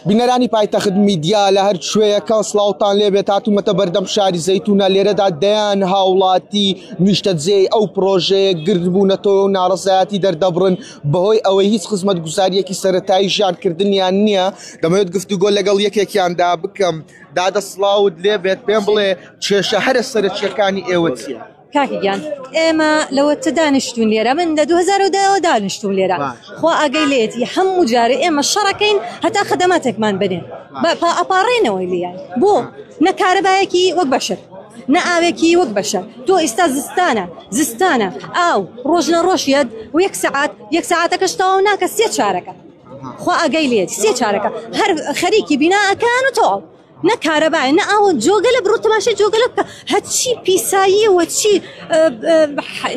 بینەرانی پایتەخت میدیا لە هەر شوەیەکە سڵاوتان لێبێت هاتوومەتە بەردەم شاری زەیتونە لێرەدا دەیان هاوڵاتی نیشتەجێی ئەو پرۆژەیە گردبوونەتەوە و ناڕزایەتی دەردەبڕن بەهۆی ئەوەی هیچ خزمەت گوزاریەکی سەرەتایی ژیانکردنیان نییە. دەمەوێت گفتوگۆ لەگەڵ یەکێکیاندا بکەم. دادە سڵاوت لێبێت پێم بڵێ کێشە هەرە سەرەکیەکانی ئێوە چییە؟ کاکیگیان ئێمە لەوەتە دانیشتون لێرە من لە 2010 دانیشتون لێرە خوا ئاگەی لێتی هەموو جارە ئێمە شەڕەکەین هەتا خدەماتێکمان بنێن ئەپارڕێنەوەی لیان بۆ نە کارەبایەکی وەک بەشر نە ئاوێکی وەک بەشە تۆ ئێستا زستانە ئاو ڕۆژ لە ڕۆژیت و یەک سەعاتەکەش تەواو ناکە 3 چارەکە خوا ئاگەی لێتی 3 چارەکە هەر خەریکی بیناکان و تۆ نە کارەبای نە ئەوە جۆگە لە بڕۆ تەماشای جۆگە لە بکە هەچی پیسایی وە چی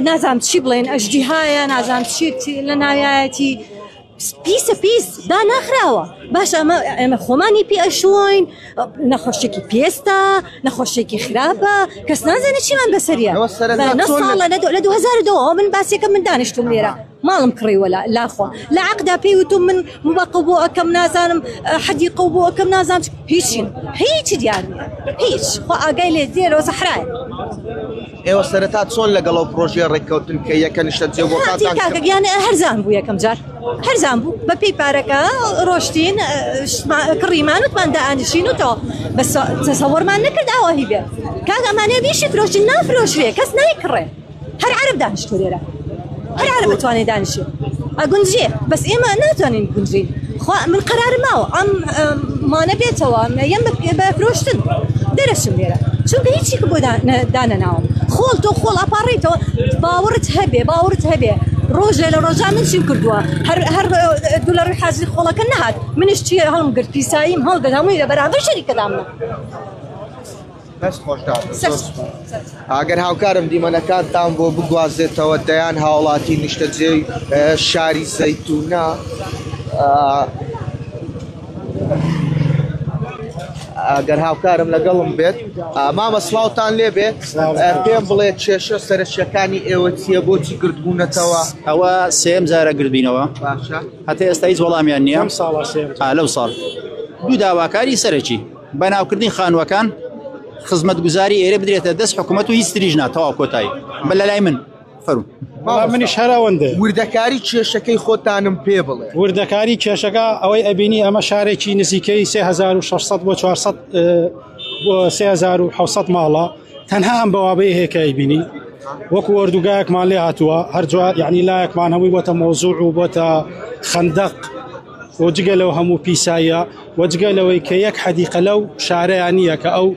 نازام چی بڵێن ئەژدیهایە نازام چی لە ناوایەتی پیس دا ناخراوە باش ئەمە خۆمانی پێ ئەشۆین نەخۆشێکی پێستە نەخۆشێکی خراپە کەس نازانێت چیمان بەسەریە ساڵە لە 2002 من باسێکە من دانیشتم لێرە ماڵم کڕیوە لاخوا لە عقدا پێی وتم من مبەقە بۆ ئەەکەم نازانم حەدیقە بۆ ئەەکەم نازانم هیچی دیار هیچ خۆ ئاگای لێ دێرەوە سەحرایە. ئێوە سەرەتا چۆن لەگەڵ ئەو پرۆژەیە ڕێککەوتن کە یەکە نیشتەجێ بۆ کاکەگیانە هەرزان بوو یەکەم جار هەرزان بوو بە پێی پارەکە ڕۆشتین کڕیمان وتمان دائانشین و تۆ بەس تەسەوەرمان نەکرد ئاوەهی بێ کاک ئەمانەیە بیشی فرۆشتین نافرۆشرێ کەس نایکڕێ هەر عەرب دانیشتوو لێرە هەر عەرب بتوانێت دانیشێ ئەگونجێ بەس ئێمە ناتوانین گونجین خوا من قەرار ماوە ئەم مانە بێتەوە یەم بە فرۆشتن دەرەشم لێرە چونکە هیچیکە بۆ دانەناوم خۆڵ تۆ خۆڵ ئەپاڕیتەوە باوەڕت هەبێ ڕۆژێ لە ڕۆژا من چیم کردووە هەر دولەڕی حاجی خۆڵەکە نەهات منیش چیە هەڵم گرت پیساییم هەڵدەن هەمووی لە بەرامبەر شەریکەدامە. ئەگەر هاوکارم دیمەنەکانتان بۆ بگوازێتەوە دەیان هاوڵاتی نیشتەجێی شاری زەیتونە ئەگەر هاوکارم لەگەڵم بێت مامە سڵاوتان لێبێ پێم بڵێ کێشە سەرەکیەکانی ئێوە چییە بۆچی گردبوونەتەوە؟ ئەوە سێم جارە گردبینەوە هەتا ئێستا هیچ وەڵامیان نییە لەو ساڵ دوو داواکاری سەرەکی بەناوکردنی خانووەکان خزمەتگوزاری ئێرە بدرێتە دەست حکوومەت و هیچ تریژنا تەواو کۆتایی بە لە لای من فەرموو منیش هەراوەندە وردەکاری کێشەکەی خۆتانم پێ بڵێ. وردەکاری کێشەکە ئەوەی ئەبینی ئەمە شارێکی نزیکەی 3600 بۆ 400 بۆ 3700 ماڵە تەنها ئەم بەوابەیە هەیە کە ئەیبینی وەکو وەردوگایەکمان لێ هاتووە هەر جوار یعنی لایەکمان هەمووی بۆتە مۆزوع و بۆتە خەندەق وەجگە لەو هەموو پیسایە وەجگە لەوەی کە یەک حەدیقە لەو شارەیان نییە کە ئەو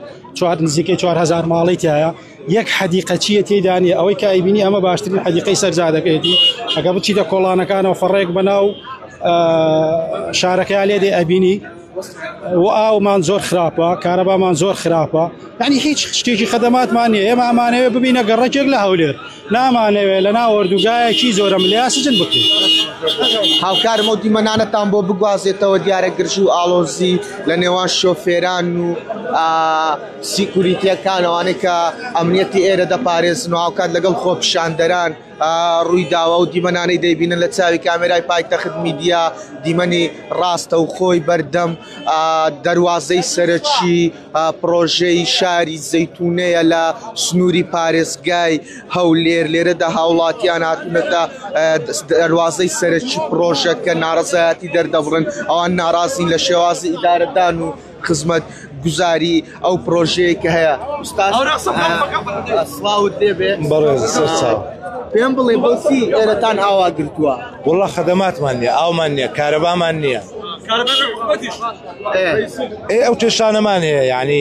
نزیکەی 4000 ماڵی تایە یەک حەدیقە چیە تێدانیە ئەوەی کە ئەیبینی ئەمە باشترین حەدیقەی سەرجادەکەیەتی ئەگە بچیتە کۆڵانەکانەوە فەڕێک بەناو شارەکەیان لێ دێ ئەبینی و ئاومان زۆر خراپە کارەبامان زۆر خراپە یعنی هیچ شتێکی خەدەماتمان نییە ئێمە ئەمانەوێ ببینە گەڕەکێک لە هەولێر نامانەوێت لە ناو وەردوگایەکی زۆرە ملیاسجن بکرێت. هاوکارم ئەو دیمەنانەتان بۆ بگوازێتەوە دیارە گرژی و ئاڵۆزی لە نێوان شۆفێران و سیکوریتیەکانەوانەی کە ئەمنیەتی ئێرە دەپارێزن و هاوکات لەگەڵ خۆپیشاندەران ڕووی داوە و دیمەنانەی دەیبینن لە چاوی کامێرای پایتەخت میدیا دیمەنی ڕاستە و خۆی بەردەم دەواازەی سەرەکی پرۆژەی شاری زەیتونەیە لە سنووری پارێزگای هەولێر لێرەدا هاوڵاتیان هاتوونەتە دەواازەی سەرەکی پرۆژە کە ناڕزایەتی دەردەبڕن ئەوان ناڕازین لە شێوازی ئیدارەدان و خزمەت گوزاری ئەو پرۆژەیە کە هەیە. سڵاوت دێبێ پێم بڵێ بۆچی ئێرەتان ئاوا گرتووە؟ وڵڵا خەدەماتمان نییە ئاومان نییە کارەبامان نییە ئەو تێشانەمان هەیە یعنی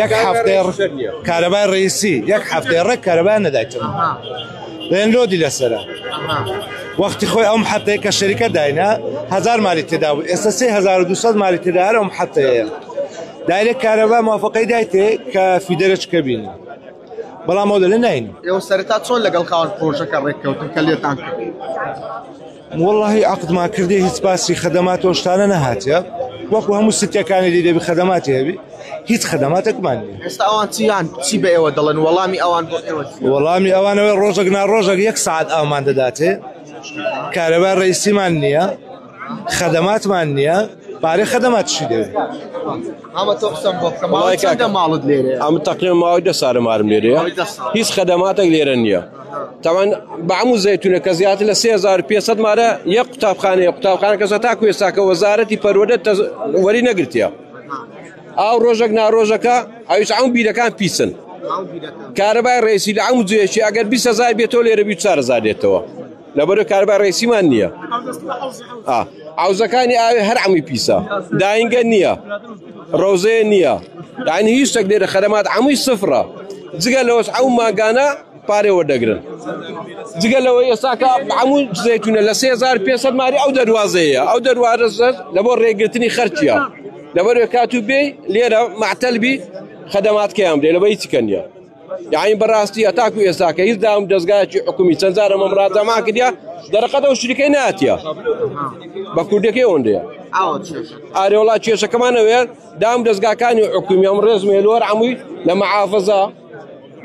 یەک هەفتەی کارەبای ڕئیسی یەک هەفتەی ڕێک کارەبای نەدایتم لێن لۆدی لەسەرە وەختی خۆی ئەو محەتەیە کە شەریکە داینە 1000 مالی تێدا بوو ئێستا 3200 مالی تێداهەر ئەو محەتەیە دایرێک کارەبا موافقەی دایتێ کە فیدەرەچکە بینی بەڵام ئەو دەلێ ناینی. ئێوە سەرەتا چۆن لەگەڵ خاوەن پرۆژەکە ڕێککەوتن کە لێتان کرد؟ وەڵڵاهی عەقدمان کردی هیچ باسی خەدەمات و شتانە نەهاتیە وەکو هەموو ستیەکانی دی دەبی خەدەماتی هەبی هیچ خەدەماتێکمان نییە. ئێستا ئەوان چی بە ئێوە دەڵێن وەڵامی ئەوان بۆ ئێوە؟ وەڵامی ئەوانەوەی ڕۆژێک ناڕۆژێک 1 ساعت ئاومان دەداتێ کارەبای ڕئیسیمان نییە خدماتمان نییە پارەی خدماتشی دەوێت ئەمە تۆ قسەم بۆ بکەم ماوەی چەندە ماڵت لێرەیە ئەمە تقریبا ماوەی 10 ساڵم لێرەیە هیچ خدماتێک لێرە نییە تاوان بەعموو زەیتونە کە زیاتر لە 3500 مارە یەک قوتابخانە کەسە تاکو ئێستاکە وەزارەتی پەروەردە وەری نەگرتیە ئاو ڕۆژێک ناڕۆژەکە ئەویش ئەم بیرەکان پیسن کارەبای ڕێسی لە ئەم جوێشی ئەگەر 20,000 بێتەوە لێرە 40,000 دێتەوە لەبەرە کارەبای ڕێسیمان نییە عوزەکانی ئاوێ هەر ئەمی پیسە داینگە نییە ڕۆزەیە نییە یعنی هیچ شتێک لێرە خەدەمات ئەمووی سفرە جگە لەوەش ئەو ماگانە پارێ وەردەگرن جگە لەوەی ئێستاکە هەموو زەیتونە لە 3500 ماری ئەو دەواازەیە ئەو دەواازە لە بۆ ڕێگرتنی خەرچیە لەبەر کاتو بێ لێرە معتەلبی خدماتکەیان بدێ لەبەر هیچ نییە یعنی بەڕاستی ئەتاکو ئێستاکە هیچ داوم دەستگایکی حکومی چەند جارە مەمڕاتەما کردیا دەرەقەتە و شریکەی ناتیە بە کوردەکەی ئەوەندەیە ئارێ وڵات کێشەکەمانەوێ دام دەستگاکانی حکومی ئەم ڕێز مێلوەر هەمووی لە مەحافەزە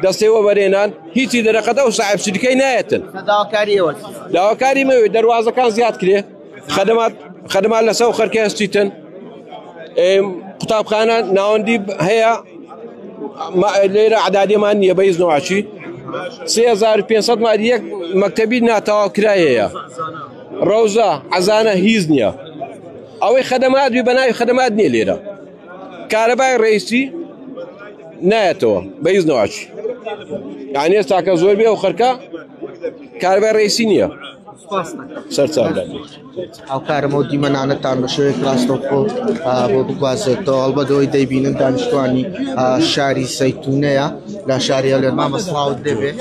دەستێوە بەرێنان هیچی دەرەقەتە و ساحب شریکەی نایەتن داواکاری مەوێ دەواازەکان زیاد کرێ خدمات لەسەر خەرکە هەستیتن قوتابخانە ناوەندی هەیە لێرە عدادێمان نییە بە هیچ نەواشی 3500 ماری یەک مەکتەبی ناتەواوکرایەیە ڕەوزە عەزانە هیچ نییە ئەوەی خدمات بی بەناوی خدمات نییە لێرە کارەبای ڕێیسی نایەتەوە بە هیچ نەواشی یعنی ئێستاکە زۆر بێ و خەرکە کارەبای ڕێیسی نییە سەرچاودا ئەو کارەمە و دیمەنانەتان بە شێوەیەک ڕاستەوخۆ بۆ بگوازێتەوە هەڵبەتەوەی دەیبینن دانیشتوانی شاری سەیتونەیە لە شاری هەولێر مامەسڵاوت دەبێت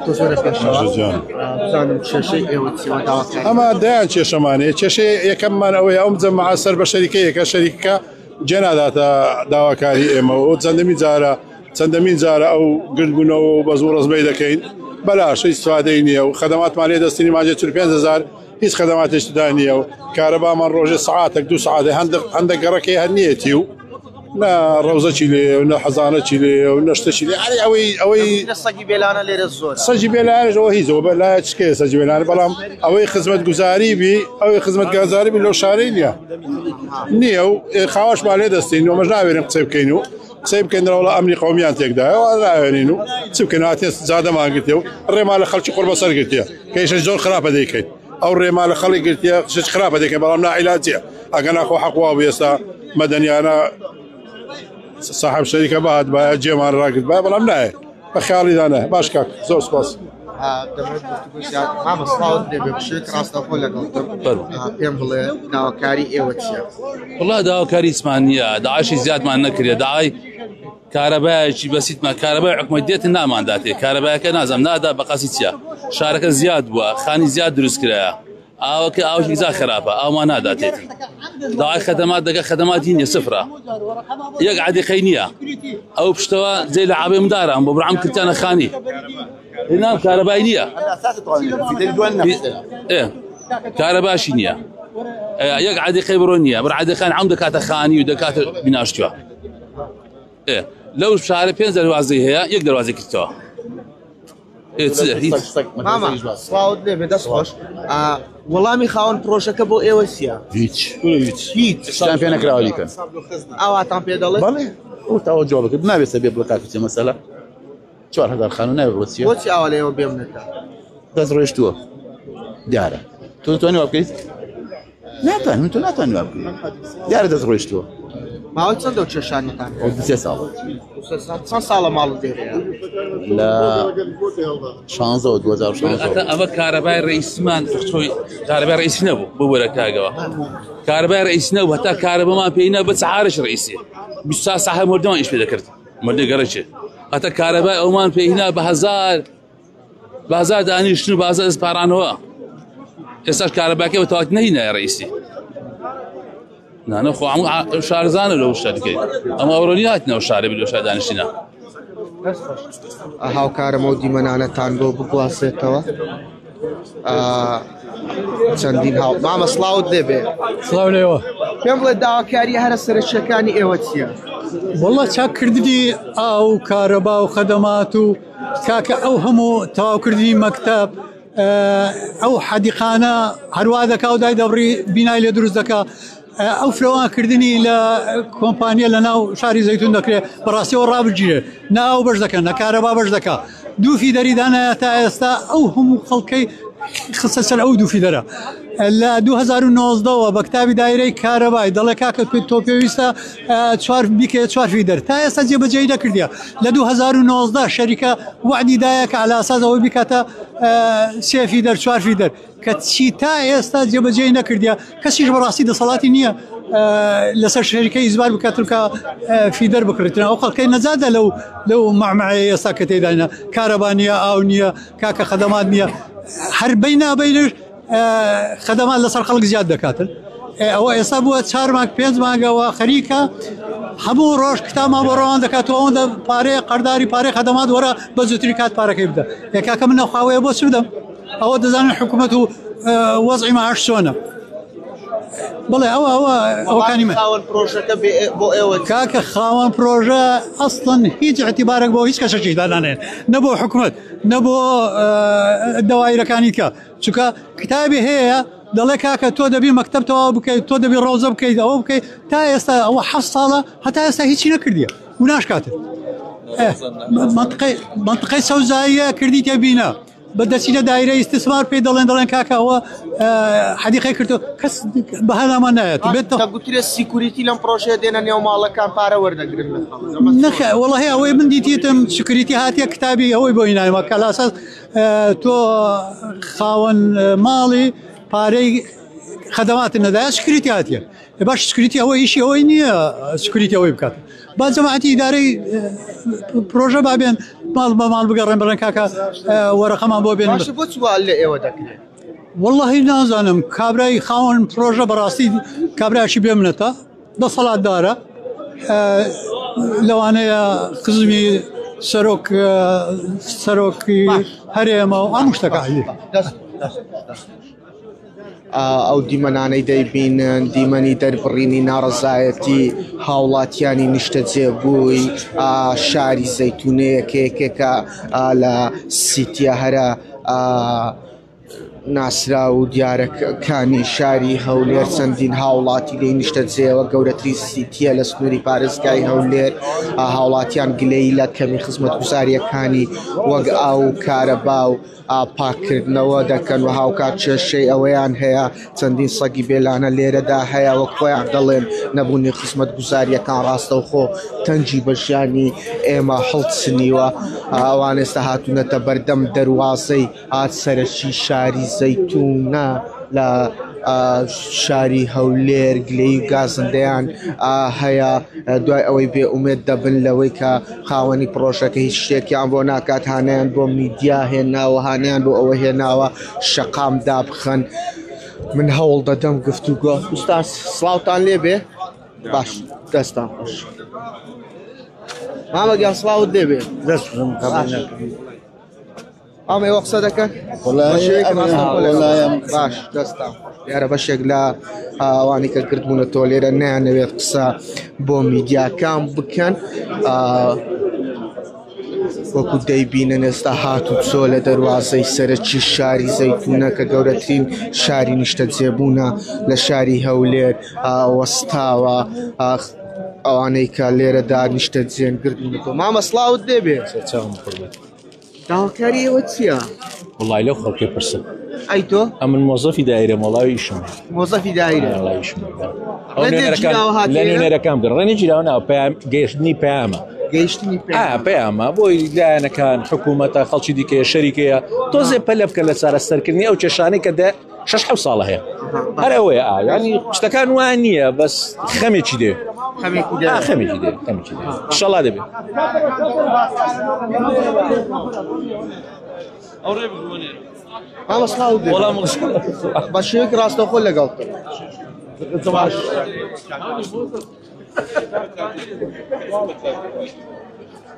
تۆ زۆرە پێشەوە بزانم کێشەی ئێوە چیوە داواکاری ئەمە دایان کێشەمانەیە کێشەی یەکەممان ئەوەیە ئەوم جەمەعە سەر بە شەریکەیەکە شەریکەکە جێناداتە داواکاری ئێمە و چەندەمین جارە ئەو گرنگبوونەوە و بە زوو ڕزبەی دەکەین بەلاشەی استفادەی نییە و خدماتمان لێ دەستنی ماجێ 45,000 هیچ خدماتێشدا نییە و کارەبامان ڕۆژێ سعاتێک 2 سعاتێ هەندێک گەڕەکەی هەر نیەتی و نە ڕەوزەکی لێ و نە حەزانەکی لێ و نەشتەکی لێ ئەوەی سەگی بێلانە لێرە زۆر سەجی بێلانەوە هیچەوە بەلایە چکێ سەجی بێلانە بەڵام ئەوەی خزمەت گوزاری بی ئەوەی خزمەت گازاری بی لەو شارەی نییە و خاوەشمان لێ دەستین و مەژ ناوێنم قسەی بکەین و قسەی بکەنەوە ئەمنی قومیان تێکدایەوە ناوێنین و چ بکەن هاتێ زادەمان گرتێ و ڕێما لە خەڵکی قڕ بەسەر گرتیە کەیشە زۆر خراپە دەیکەیت ئەو ڕێما لە خەڵی گرتیە شت خراپە دەکەین بەڵام ناعیلاجیە ئەگە ناخۆ حەقوا و ئێستا مەدەنیانە صاحب شەریکە بەهات باە جێمان ڕاگرت با بەڵام نایە بە خیاڵیدانە باش کاک زۆر سپاس مامەسڵاوت دەبێت بشێت ڕاستەخۆ لەگەڵتم پێم بڵێ داواکاری ئێوە چییە والله داواکاری هیچمان نییە داعاشی زیادمان نەکرێ داعای کارەبایەکی بەسیتمان کارەبای حکومەتیەتی نامانداتێ کارەبایەکە نازم نادا بە قەسی چییە شارەکە زیاد بووە خانی زیاد دروست کرایە ئاوەکە ئاوشی زیاد خراپە ئاومان ناداتێت داعای خدمات دەکە خدماتی نییە سفرە یەک عادیقەی نییە ئەو پشتەوە جێ لە عابێم دارم بۆ بڕام کردیانە خانی هێنام کارەبای نییە کارەباشی نییە یەک عادیقەی بڕۆ نییە بڕ عادیقان عەم دەکاتە خانی و دەکاتە بیناشتووە لەو شارە 5 دەواازەی هەیە یەک دەواازەی کردەوە سڵاوت دەبێت دەست خۆش وەڵامی خاوەن پرۆژەکە بۆ ئێوە چییە هیچ شتان پێ نەکراوە دیکەن ئەواتان پێ دەڵێت ئەو تاوە جواب بکرد نابێت بێ بڵ کاکچێ مەسەلە 4,000 خانوو ناوێت بۆچیە بۆچی ئەوە لێەوە بێمنێتە دەست ڕۆیشتووە دیارە تۆ دەتوانێت وا بکەیت ناتوانین تۆ ناتوانانی وا بکەیت دیارە دەست ڕۆیشتووە ماوەی چەندە و کێشانتان 3 ساڵ چەند ساڵە ماڵت دێرەیە لە 16 و 2016 ئەمە کارەبای ڕئیسمان کارەبای ڕئیسی نەبوو ببوورە کاگەوە کارەبای ڕئیسی نەبوو هەتا کارەبەمان پێی نە بە چارش ڕئیسی 20 ساعت مردەمان ئیش پێ دەکرد مردە گەڕەچێ هەتا کارەبای ئەومان پێی هێنا بە 1000 دانیشتن و 1000 پارانەوە ئێستاش کارەباکە بە تەواوەتی نەهینایە ڕئیسی نانە خۆ هەموو شارزانە لەو شارەکەی ئەمە ئەوڕۆنی هاتنەوە شارە بێ لەو شار دانیشتینە هاوکارەمە و دیمەنانەتان بۆ بگواسێتەوە چەندین هاو مامەسڵاوت دەبێت سڵاو لێوە پێم بڵێ داواکاری هەرە سەرچیەکانی ئێوە چییە وەڵڵا چاکردنی ئاو کارەبا و خەدەمات و کاکە ئەو هەموو تەواوکردنی مەکتەب ئەو حەدیقانە هەروە دەکا و دای دەبڕی بینای لێ دروست دەکا ئەو فرەوانکردنی لە کۆمپانیە لە ناو شاری زەیتون دەکرێت بەڕاستیەوە ڕابگیرێت ناو بەش دەکەن نە کارەبا بەش دەکا دووفی دەریدانە تا ئێستا ئەو هەموو خەڵکەی خستە سەر ئەو دووفی دەرە لە 2019ەوە بە کتابی دایرەی کارەبای دەڵێ کاکە تۆ پێویستە بیکە 4 فیدەر تا ئێستا جێبەجێی نەکردیە لە 2019 شەریکە وعدی دایە کە علاسازەوەی بکاتە 3 فیدەر 4 فیدەر کە چی تا ئێستا جێبەجێی نەکردیە کەسیش بەڕاستی دەسەڵاتی نییە لەسەر شەریکە ئیزبار بکات کە فیدەر بکرێتن ئەو خەڵکەی نەجادە لەو مەعمەعەیە ئێستا کە تێداینە کارەبا نییە ئاو نییە کاکە خەدەمات نییە هەر بەینابەینش خەدەمان لەسەر خەڵک زیاد دەکاتن ئەوە ئێستا بووە 4 مانگ 5 مانگەوە خەریکە هەموو ڕۆژ کتامان بۆ ڕەوان دەکاتەوە ئەوەندە پارەیە قەرداری پارەی خەدەمات وەرە بە زووتری کات پارەکەی بدە یەکاکە من نەخواوەیە بۆ سوودەم ئەوە دەزانن حکوومەت و وەزعی ماعاش چۆنە بڵێ ئەوەکانی من کاکە خاوەن پرۆژە ئەسڵەن هیچ اعتیبارێک بۆ هیچ کەسێکی دانانێن نەبوو حکوومەت نەبوو دەوایرەکانی کە چونکە کتابی هەیە دەڵێ کاکە تۆ دەبی مەکتەبتەوە بکەیت تۆ دەبی ڕۆزە بکەیت ئەوە بکەیت تا ئێستا ئەوە 7 ساڵە هەتا ئێستا هیچی نەکردیە و ناشکاتن منطقەی سەوزاییە کردی تێبینە بەدەچی لە دایرە ئیستثمار پێی دەڵێن کاکەەوە حەدیقەی کردو کەس بە هەلامان نایەت گوترێت سیکوریتی لەم پرۆژەیە دێنە نێو ماڵەکان پارە وەردەگرن نەخە وەڵی ئەوەی من دیتیتم سیکوریتی هاتیە کتابی ئەوەی بۆی نایمە کە لاساس تۆ خاوەن ماڵی پارەی خەدەماتن نەدایە سکریتی هاتیە باش سکریتی ئەوە ئیشی ئەوەی نییە سکریتی ئەوەی بکات با جەماعەتی ئیدارەی پرۆژە بابێن ماڵ بە ماڵ بگەڕێن بڕێن کاکە وەرەقەمان بۆ بێن بۆ چوال لە ئێوە دەکرێت وەڵڵاهی نازانم کابرای خاوەن پرۆژە بەڕاستی کابرایشی بێ منەتە دەسەڵاتدارە لەوانەیە خزمی سەرۆکی هەرێمە و هەموو شتەکە ئەو دیمەنانەی دەیبینن دیمەنی دەربڕینی ناڕزایەتی هاوڵاتیانی نیشتەجێبووی شاری زەیتونەیەکێکێکە لە سیتیە هەرە ناسرا و دیارەکانی شاری هەولێر چەندین هاوڵاتی لێی نیشتەجێەوە گەورەتری سیتیە لە سنووری پارێزگای هەولێر هاوڵاتیان گلەی لە کەمی خزمەتگوزاریەکانی وەک ئاو کارەبا و پاکردنەوە دەکەن و هاوکات کێشەی ئەوەیان هەیە چەندین سەگی بێلانە لێرەدا هەیە وەک خۆیان دەڵێن نەبوونی خزمەتگوزاریەکان ڕاستەوخۆ تەنجی بەژیانی ئێمە هەڵچنیوە ئەوان ئێستا هاتوونەتە بەردەم دەواازەی سەرەکی شاری زەیتونە لە شاری هەولێر گلەی و گازندەیان هەیە دوای ئەوەی بێ ئومێد دەبن لەوەی کە خاوەنی پرۆژەکە هیچ شتێکیان بۆ ناکات هانیان بۆ میدیا هێناوە هانیان بۆ ئەوە هێناوە شەقام دابخەن من هەوڵ دەدەم گفتوگۆ ئوستاس سڵاوتان لێ بێ باش دەستان خۆش مامەگیان سڵاوت لێ بێ ئەمەوە قسە دەکەن باش دەستان یارە بەشێک لە ئەوانی کە کردبوونە تۆ لێرە نیانەوێت قسە بۆ میدیاکان بکەن وەکو دەیبینن ئێستا هات و چۆ لە دەواازەی سەرەکی شاری زەیتونە کە گەورەترین شاری نیشتەجێبوونە لە شاری هەولێر وەستاوە ئەوانەی کە لێرەدا نیشتەجێن گردونەوە مامە سڵاوت دێبێ داواکاری ئێوە چییە؟ وڵای لەو خەڵکی پرسن ئەی تۆ؟ ئەمن مۆزەفی دایرە مۆڵاوی ئیشم مۆزەفی دایرە لە نوێنەرەکان بگەڕ ڕێنێکی لاوە ناو گەیشتنی پەیامە گەیشتنی پەیامە بۆی لایەنەکان حکوومەتە خەڵکی دیکەیە شەریکەیە تۆزێ پەلە بکە لە چارەسەرکردنی ئەو کێشانەی کە 6 ساڵە هەیە هەر ئەوەیە ینی شتەکان وان نییە بەس خەمێکی دێ خەمێکی دێ شەڵا دەبێت مامە سڵاوت دێ بە شێوەیەک ڕاستەوخۆ لەگەڵ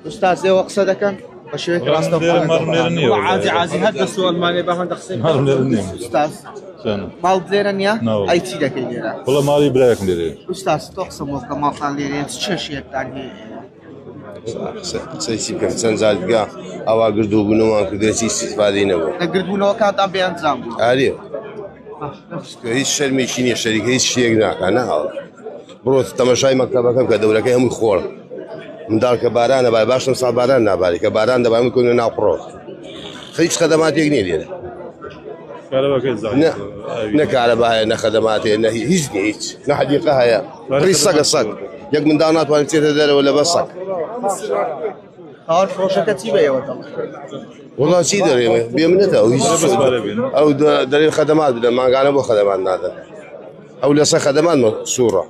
ئوستاز ئێوە قسە دەکەن بە شێوەیەک ڕاستەوخۆ هەر دەست و ئەلمانیا بە هەندە قسەی ئوستاز ماڵ لێرە نییە؟ ئەی چی دەکەی لێرە؟ وڵە ماڵی برایەکم لێرە ئوستاز تۆ قسە بۆ کە ماڵتان لێرە چ کێشێکتان هەیە؟ قسەی بکەم چەند زادگا ئەوا گردو بوونەوەمان کردێتی استیفادەی نەبوو لە گردبوونەوەکانتان بێنجام بوو ئارێ هیچ شەرمێکی نییە شەریکە هیچ شتێک ناکە ناوە بڕۆ تەمەشای مەکتەبەکە بکە دەورەکەی هەمووی خۆڵ منداڵ کە بارانە بای باشم ساڵ باران ناباری کە باران دەبای میکردنە ناو پڕۆ هیچ خەدەماتێک نییە لێرە نە کارەبایە نە خەدەماتێ نە هیچ نیە هیچ نە حەدیقە هەیە ڕی سەگە سەگ یەک منداڵ ناتوانێت چێتە دەرەوە لەبەر سەگ هاوار فرۆشەکە چی بەیەوە وڵا چی دەرێمێ بێ منێتە ئەو دەرێ خەدەمات بدەن ماگانە بۆ خەدەمات نادەن ئەو لەسەر خەدەمات سوورە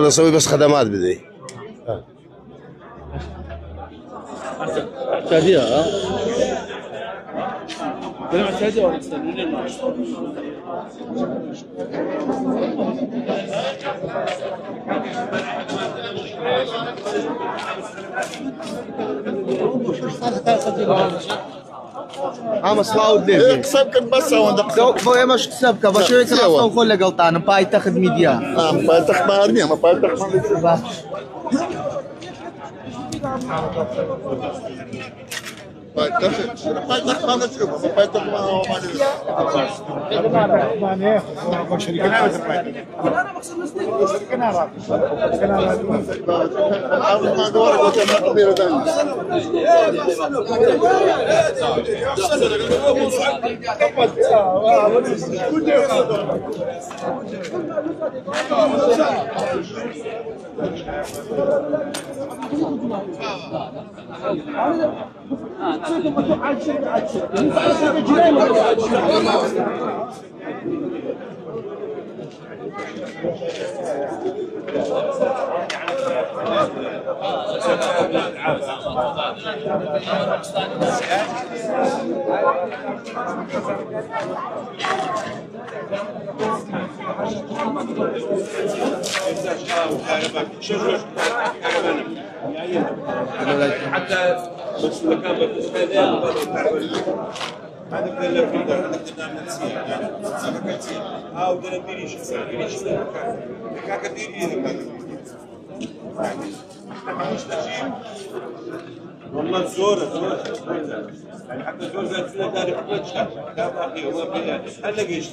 لەسەوەی بەس خەدەمات بدەی ئەمە سڵاوت لێ قسە بکەن بەس ئەوەندە بۆ ئێمەش قسە بکە بە شێوەیەکی ڕاستەو خۆ لەگەڵتانم پایتەخت میدیا پایتەختمان نییە ئەمە پایتەختمان حتى بس مكان هذا بدنا نفيده هذا بدنا نسيه ها بدنا ندير شيء هكا ديري والله زوره يعني حتى زور زي كذا داري فتش كان اخي وما في انا لقيت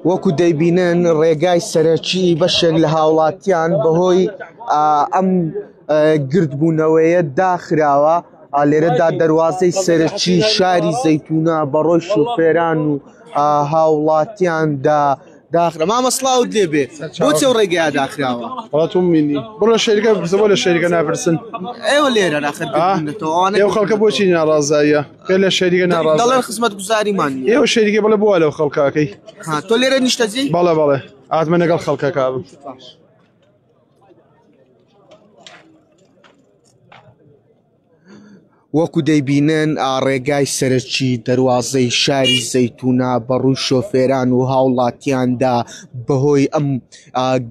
وەکو دەیبینن ڕێگای سەرەکی بەشێک لە هاوڵاتیان بەهۆی ئەم گردبوونەوەیە داخراوە لێرەدا دەواازەی سەرەکی شاری زەیتونە بەڕۆی شوفێران و هاوڵاتیاندا داخرا مامە سڵاوت لێبێ بۆچی ئەو ڕێگەیە داخراوە وڵاتم مینی بڕۆ شەریکە بۆ لە شەریکە ناپرسن ئێوە لێرە ناخەتەوە ئێوە خەڵکە بۆچی ناڕازاییە پێ لە شەریکە ناڕاز دەڵێن خزمەت گوزاریمان ئێوە شەریکە بڵێ بووە لەو خەڵکاکەی تۆ لێرە نیشتەجێ بەڵێ بەڵێ ئاتمە لەگەڵ خەڵکە کابم وەکو دەیبینن ڕێگای سەرەکی دەواازەی شاری زەیتونە بەڕووی شۆفێران و هاوڵاتیاندا بەهۆی ئەم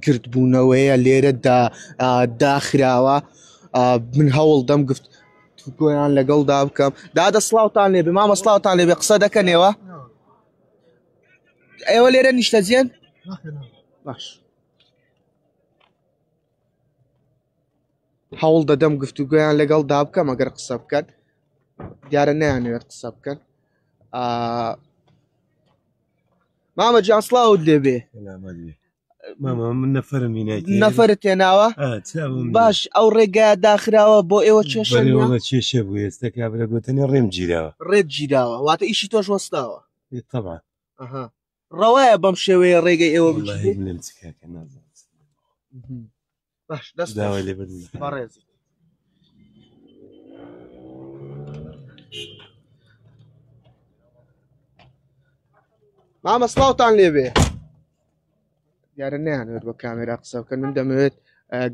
گردبوونەوەیە لێرەدا داخراوە من هەوڵ دەم گفت گۆیان لەگەڵدا بکەم دادە سڵاوتان لێبێ مامە سڵاوتان لێبێ قسە دەکەنێوە ئێوە لێرە نیشتەجێن باش هەوڵ دەدەم گفتوگویان لەگەڵ دا بکەم ئەگەر قسە بکەن دیارە نەیانوێت قسە بکەن مامە جان سڵاوت لێبێ من نەفەرم نەفەرت تێناوە باش ئەو ڕێگایە داخراوە بۆ ئێوە کێشە کێشە بوو ئێستا کابرا گوتنی ڕێم گیراوە ڕێت گیراوە واتە ئیشی تۆش وەستاوە طبعا ڕەوایە بەم شێوەیە ڕێگەی ئێوە باش دەست داوای لێ بردن مامەسڵاوتان لێبێ دیارە نەیانوێت بە کامێرا قسە بکەن من دەمەوێت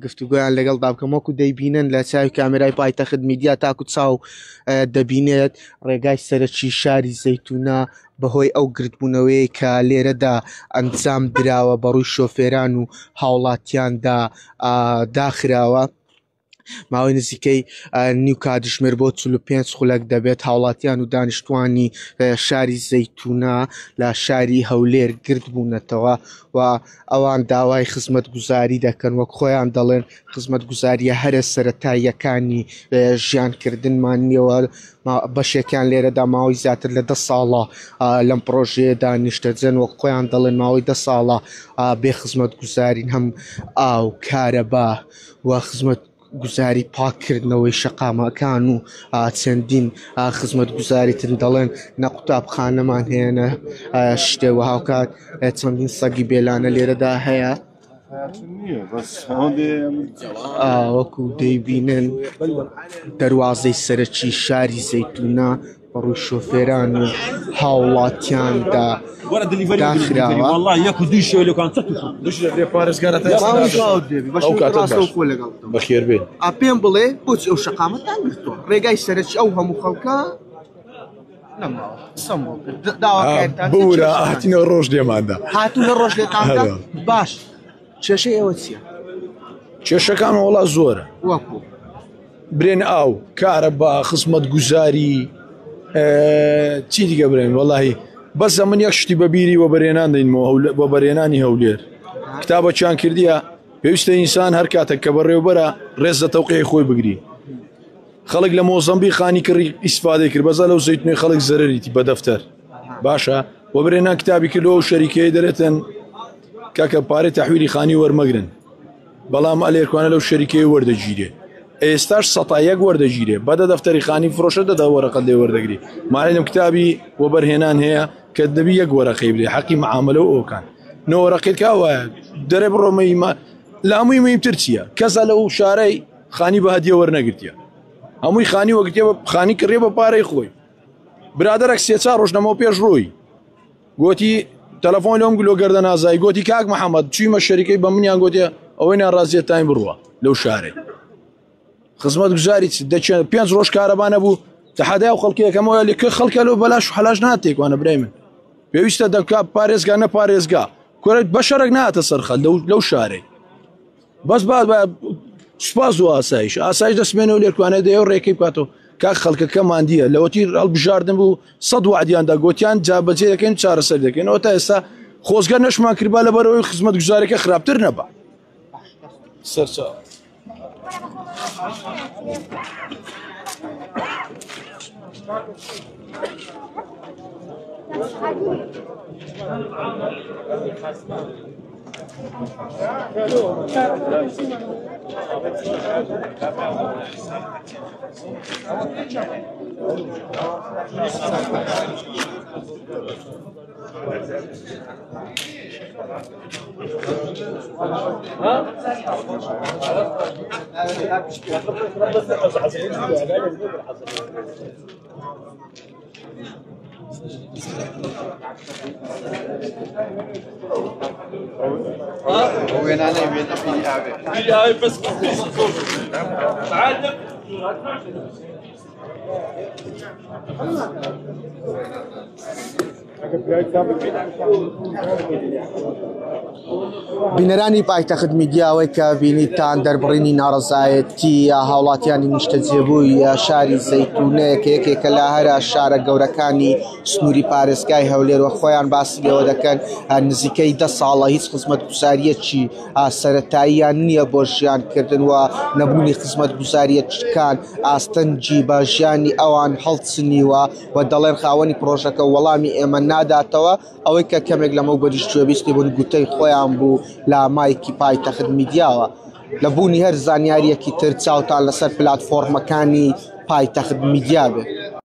گفتوگویان لەگەڵ دابکەم وەکو دەیبینن لە چاوی کامێرای پایتەخت میدیا تاکو چاو دەبینێت ڕێگای سەرەکی شاری زەیتونە بەهۆی ئەو گرتبوونەوەی کە لێرەدا ئەنجام دراوە بەڕووی شۆفێران و هاوڵاتیاندا داخراوە ماوەی نزیکەی نیو کاتژمێر بۆ 45 خولەک دەبێت هاوڵاتیان و دانیشتوانی شاری زەیتونە لە شاری هەولێر گرت بوونەتەوە و ئەوان داوای خزمەت گوزاری دەکەن وەک خۆیان دەڵێن خزمەت گوزاریە هەرە سەرەتاییەکانی ژیانکردنمان نیەوە بەشێکیان لێرەدا ماوەی زیاتر لە 10 ساڵە لەم پرۆژەیەدا نیشتەجەن وەک خۆیان دەڵێن ماوەی 10 ساڵە بێ خزمەت گوزارین هەم ئاو کارەبا و خزمەت گوزاری پاکردنەوەی شەقامەکان و چەندین خزمەت گوزاریتن دەڵێن نە قوتابخانەمان هێنە شتێوە هاوکات چەندین سەگی بێلانە لێرەدا هەیە وەکو دەیبینن دەواازەی سەرەکی شاری زەیتونە بەڕووی شۆفێران و هاوڵاتیاندا داخراوە یەک و دوی شێ لەکان بەخێر بێ پێم بڵێ بۆچی ئەو شەقامەتان گرتووە ڕێگای سەرەکی ئەو هەموو خەڵکە بورە هاتینە ڕۆژ لێماندا هاتوونە ڕۆژ لێتاندا باش کێشەی ئێوە چییە؟ کێشەکان وڵا زۆرە وەکو برێن ئاو کارە بە خزمەت گوزاری چی دیگە برێن وەڵاهی بەس من یەک شتی بەبیری وە بەرێنان دەینەوە بۆ بەرێنانی هەولێر کتابەچیان کردیە پێویستە ئینسان هەر کاتێک کە بەڕێوبەرە ڕێز لە تەوقەی خۆی بگری خەڵک لە مۆزەمبی خانی کڕی ئیسفادەی کرد بەزە لەو زەیتونەی خەڵک زەرەریتی بە دەفتەر باشە وە برێنان کتابی کردەوە و شەریکەی دەرێتن کاکە پارەی تەحویلی خانی وەرمەگرن بەڵام ئەلێرکوانە لەو شەریکەی وەردەگیرێ ئێستاش سەتایەک وەردەگیرێ بەدە دەفتەری خانی فرۆشە دەدا وەرەقەت لێ وەردەگری مالێنم کتابی وەبەرهێنان هەیە کە دەبی یەک وەرەقەی بدرێ حەقی معاملە و ئەوکان نەوەرەقێت کاوایە دەرێ بڕۆمەی لە هەمووی مهمتر چییە کەسە لەو شارەی خانی بە هەدیە وەرنەگرتیە هەمووی خانی وەگرتێ خانی کڕێ بە پارەی خۆی برادەرێک سێ چار ڕۆژ نەمەوە پێش ڕۆی گوتی تەلەفۆن لەم گلۆ گەردە نازایی گوتی کاک محەممەد چویمە شەریکەی بە منیان گوتێ ئەوەی ناڕازیێت تایم بڕوە لەو شارێ خزمەت گوزاری دەچێت 5 ڕۆژ کارەبانە بوو تەحەدای و خەڵکیەکەمەوە لێکە خەڵکە لەو بەلاش حەلاش ناتێکوانە برای من پێویستە دەکا پارێزگا نە پارێزگا کۆرەت بەشەرێک ناتە سەرخەل لەو شارێ بەس بعد سوپاس و ئاسایش دەستمێنەوە لێرکوانە دەیە و ڕێکەی بکاتەوە کاک خەڵکەکەمان دیە لەوەتی هەڵبژاردن بوو 100 وعدیاندا گوتیان جابەجێ دەکەین چارەسەر دەکەینەوە تا ئێستا خۆزگە نەشمان کردبا لەبەرەوەی خزمەت گوزارێکە خراپتر نەبا سەرچاو وين انا بيدي بس تعال بینەرانی پایتەخت میدیاوەی کە بینیتان دەربڕینی ناڕزایەتی هاوڵاتیانی نیشتەجێبووی شاری زەیتونەیە یەکێکە لە هەرە شارە گەورەکانی سنووری پارێزگای هەولێر و خۆیان باسی لێوە دەکەن نزیکەی 10 ساڵە هیچ خزمەت گوزاریەکی سەرەتاییان نییە بۆ ژیانکردن و نەبوونی خزمەت گوزاریەکان ئاستەنجی بە ژیانی ئەوان هەڵچنیوە و دەڵێن خاوەنی پرۆژەکە وەڵامی ئێمە ناداتەوە ئەوەی کە کەمێک لەمە بەریشتوێبیستی بوون گوتەی خۆیان بوو لە مایکی پایتەخت میدیاوە لە بوونی هەر زانیاریەکی تر چاوتان لەسەر پلاتفۆرمەکانی پایتەخت میدیا بێت.